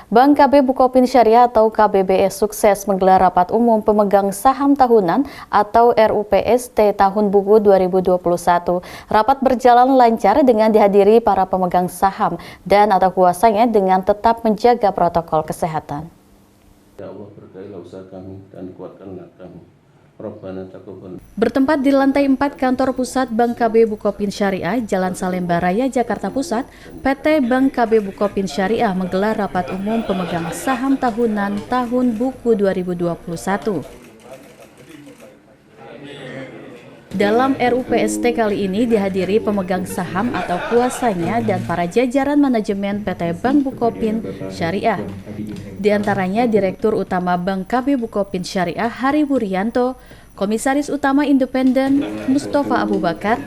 Bank KB Bukopin Syariah atau KBBS sukses menggelar rapat umum pemegang saham tahunan atau RUPST tahun buku 2021. Rapat berjalan lancar dengan dihadiri para pemegang saham dan atau kuasanya dengan tetap menjaga protokol kesehatan. Ya Allah, berkailah usaha kami dan kuatkanlah kami. Bertempat di lantai 4 kantor pusat Bank KB Bukopin Syariah, Jalan Salemba Raya, Jakarta Pusat, PT Bank KB Bukopin Syariah menggelar rapat umum pemegang saham tahunan tahun buku 2021. Dalam RUPST kali ini dihadiri pemegang saham atau kuasanya dan para jajaran manajemen PT Bank Bukopin Syariah. Di antaranya Direktur Utama Bank KB Bukopin Syariah Hari Wuryanto, Komisaris Utama Independen Mustafa Abu Bakar,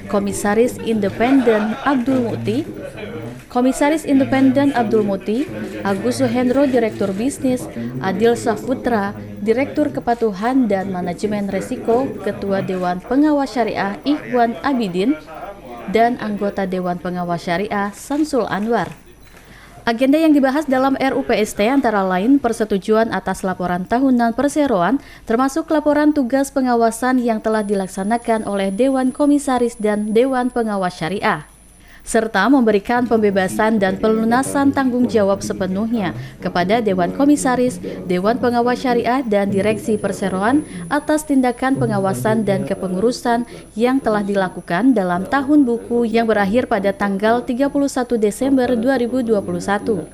Komisaris Independen Abdul Muti, Komisaris Independen Abdul Muti, Agus Suhendro Direktur Bisnis, Adil Saputra, Direktur Kepatuhan dan Manajemen Resiko, Ketua Dewan Pengawas Syariah Ikhwan Abidin, dan anggota Dewan Pengawas Syariah Samsul Anwar. Agenda yang dibahas dalam RUPST antara lain persetujuan atas laporan tahunan perseroan, termasuk laporan tugas pengawasan yang telah dilaksanakan oleh Dewan Komisaris dan Dewan Pengawas Syariah, serta memberikan pembebasan dan pelunasan tanggung jawab sepenuhnya kepada Dewan Komisaris, Dewan Pengawas Syariah, dan Direksi Perseroan atas tindakan pengawasan dan kepengurusan yang telah dilakukan dalam tahun buku yang berakhir pada tanggal 31 Desember 2021.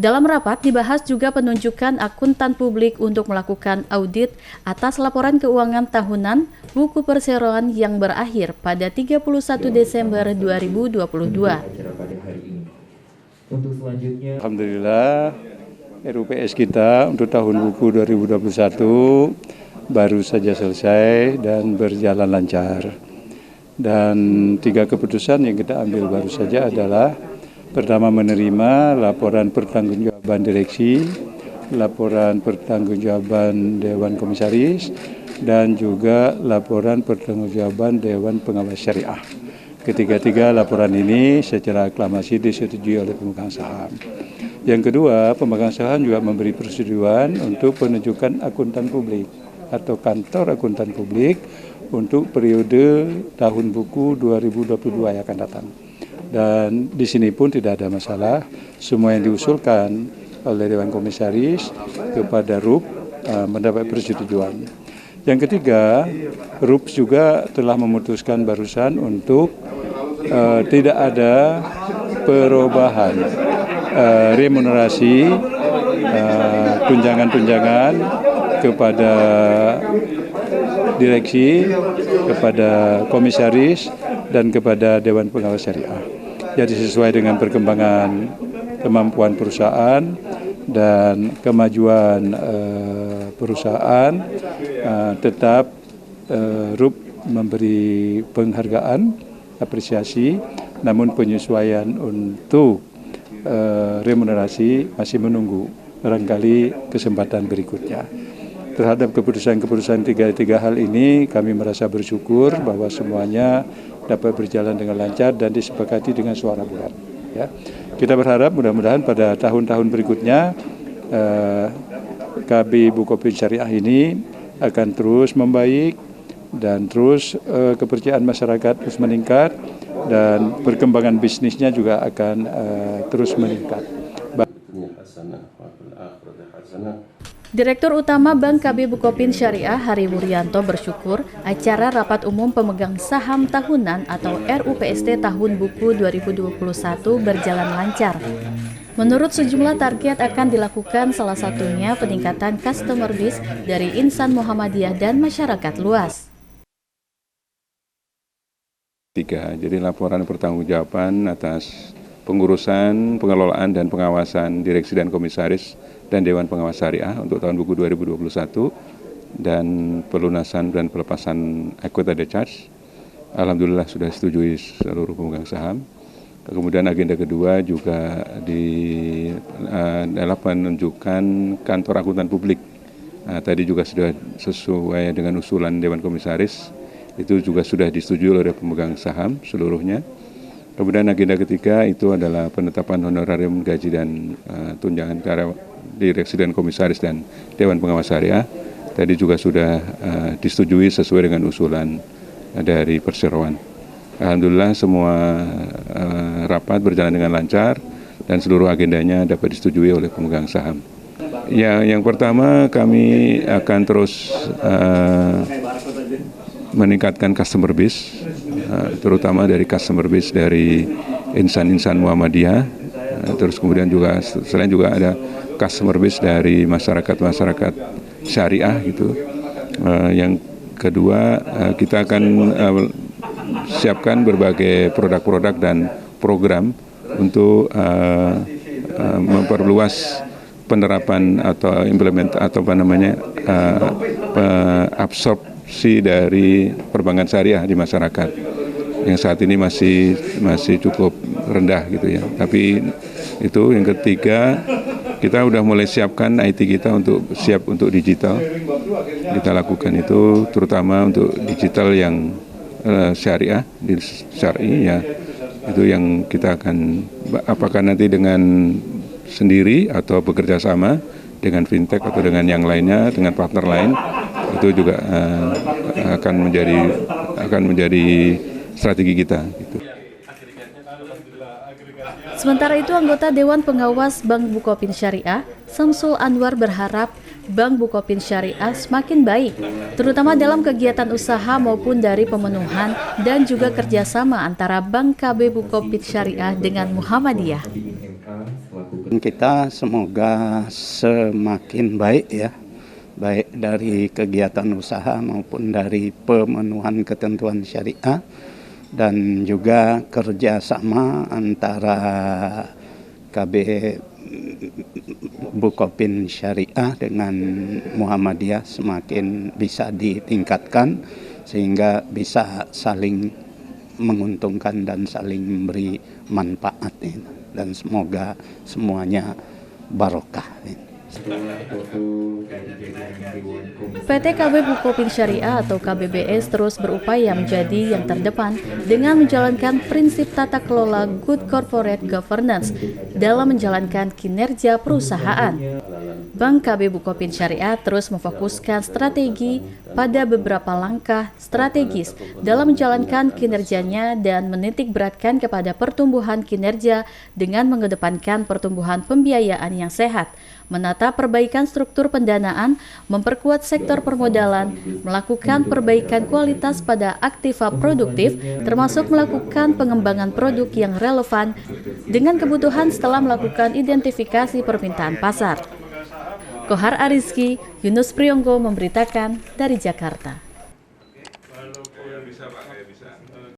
Dalam rapat dibahas juga penunjukan akuntan publik untuk melakukan audit atas laporan keuangan tahunan buku perseroan yang berakhir pada 31 Desember 2022. Alhamdulillah, RUPS kita untuk tahun buku 2021 baru saja selesai dan berjalan lancar. Dan 3 keputusan yang kita ambil baru saja adalah pertama, menerima laporan pertanggungjawaban direksi, laporan pertanggungjawaban Dewan Komisaris, dan juga laporan pertanggungjawaban Dewan Pengawas Syariah. Ketiga-tiga laporan ini secara aklamasi disetujui oleh pemegang saham. Yang kedua, pemegang saham juga memberi persetujuan untuk penunjukan akuntan publik atau kantor akuntan publik untuk periode tahun buku 2022 yang akan datang. Dan di sini pun tidak ada masalah, semua yang diusulkan oleh Dewan Komisaris kepada RUP mendapat persetujuan. Yang ketiga, RUP juga telah memutuskan barusan untuk tidak ada perubahan remunerasi, tunjangan-tunjangan kepada direksi, kepada komisaris, dan kepada Dewan Pengawas Syariah. Jadi sesuai dengan perkembangan kemampuan perusahaan dan kemajuan perusahaan, tetap RUP memberi penghargaan, apresiasi, namun penyesuaian untuk remunerasi masih menunggu barangkali kesempatan berikutnya. Terhadap keputusan-keputusan tiga hal ini, kami merasa bersyukur bahwa semuanya dapat berjalan dengan lancar dan disepakati dengan suara bulat. Ya. Kita berharap mudah-mudahan pada tahun-tahun berikutnya KB Bukopin Syariah ini akan terus membaik dan terus kepercayaan masyarakat terus meningkat dan perkembangan bisnisnya juga akan terus meningkat. Direktur Utama Bank KB Bukopin Syariah Hari Wuryanto bersyukur acara rapat umum pemegang saham tahunan atau RUPST tahun buku 2021 berjalan lancar. Menurut sejumlah target akan dilakukan, salah satunya peningkatan customer base dari insan Muhammadiyah dan masyarakat luas. 3. Jadi laporan pertanggungjawaban atas pengurusan, pengelolaan, dan pengawasan direksi dan komisaris dan Dewan Pengawas Syariah untuk tahun buku 2021 dan pelunasan dan pelepasan equity charge. Alhamdulillah sudah disetujui seluruh pemegang saham. Kemudian agenda kedua juga adalah penunjukan kantor akuntan publik. Tadi juga sudah sesuai dengan usulan Dewan Komisaris, itu juga sudah disetujui oleh pemegang saham seluruhnya. Kemudian agenda ketiga itu adalah penetapan honorarium gaji dan tunjangan karyawan direksi dan komisaris dan Dewan Pengawas Syariah. Tadi juga sudah disetujui sesuai dengan usulan dari Perseroan. Alhamdulillah semua rapat berjalan dengan lancar dan seluruh agendanya dapat disetujui oleh pemegang saham. Ya, yang pertama kami akan terus meningkatkan customer base, terutama dari customer base dari insan-insan Muhammadiyah. Terus kemudian juga selain juga ada customer base dari masyarakat syariah gitu. Yang kedua kita akan siapkan berbagai produk-produk dan program untuk memperluas penerapan atau absorpsi dari perbankan syariah di masyarakat yang saat ini masih cukup rendah gitu ya. Tapi itu yang ketiga, kita udah mulai siapkan IT kita untuk siap untuk digital. Kita lakukan itu terutama untuk digital yang syariah, syar'i ya. Itu yang kita akan, apakah nanti dengan sendiri atau bekerja sama dengan fintech atau dengan yang lainnya, dengan partner lain, itu juga akan menjadi strategi kita. Gitu. Sementara itu, anggota Dewan Pengawas Bank Bukopin Syariah, Samsul Anwar berharap Bank Bukopin Syariah semakin baik, terutama dalam kegiatan usaha maupun dari pemenuhan dan juga kerjasama antara Bank KB Bukopin Syariah dengan Muhammadiyah. Kita semoga semakin baik ya, baik dari kegiatan usaha maupun dari pemenuhan ketentuan syariah dan juga kerjasama antara KB Bukopin Syariah dengan Muhammadiyah semakin bisa ditingkatkan sehingga bisa saling menguntungkan dan saling memberi manfaat dan semoga semuanya barokah. PT KB Bukopin Syariah atau KBBS terus berupaya menjadi yang terdepan dengan menjalankan prinsip tata kelola good corporate governance dalam menjalankan kinerja perusahaan. Bank KB Bukopin Syariah terus memfokuskan strategi pada beberapa langkah strategis dalam menjalankan kinerjanya dan menitik beratkan kepada pertumbuhan kinerja dengan mengedepankan pertumbuhan pembiayaan yang sehat, menata perbaikan struktur pendanaan, memperkuat sektor permodalan, melakukan perbaikan kualitas pada aktiva produktif, termasuk melakukan pengembangan produk yang relevan dengan kebutuhan setelah melakukan identifikasi permintaan pasar. Kohar Arizki, Yunus Priyonggo memberitakan dari Jakarta.